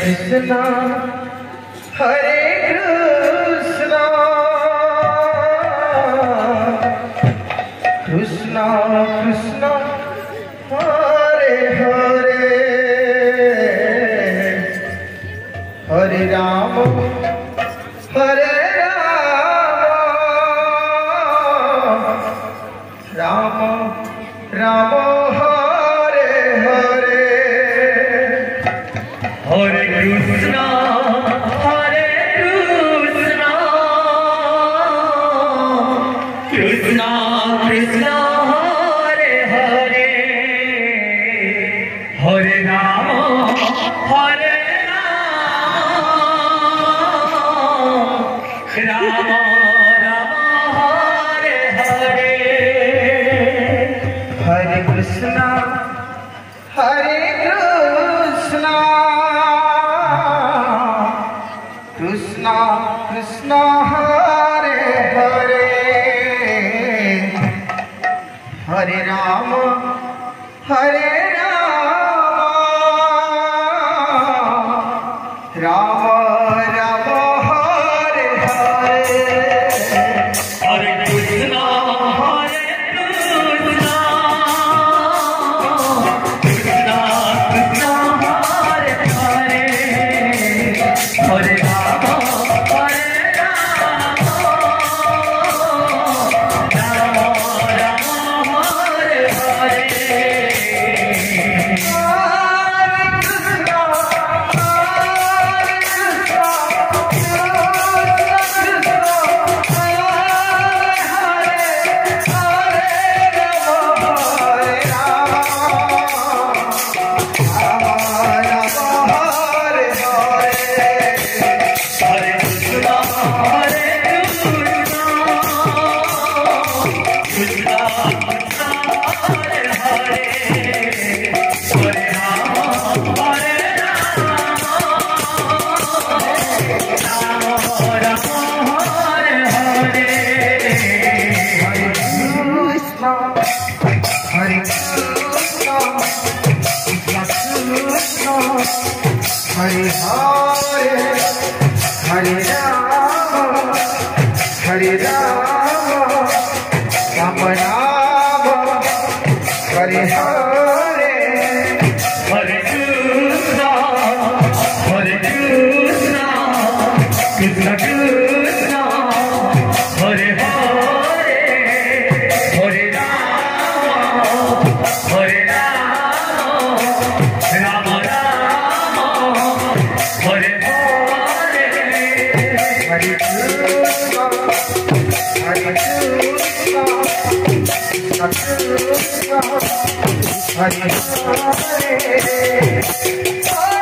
Krishna Hare Krishna Krishna Krishna Hare Hare Hare Ram Ram Ram Hare Hare Hare Krishna Krishna Krishna Hare Hare Hare Ram Ram Ram Hare Hare Hare Krishna Krishna Krishna Hare Hare Hare Ram Ram Ram Hare Hare Hare Krishna Krishna Krishna Hare Hare Hare Ram Ram Ram Hare Hare Hare Hare Ram Ram Ram Hare Hare Hare Krishna Krishna Krishna Hare Hare Krishna, Hare Krishna, Krishna Krishna, Hare Hare.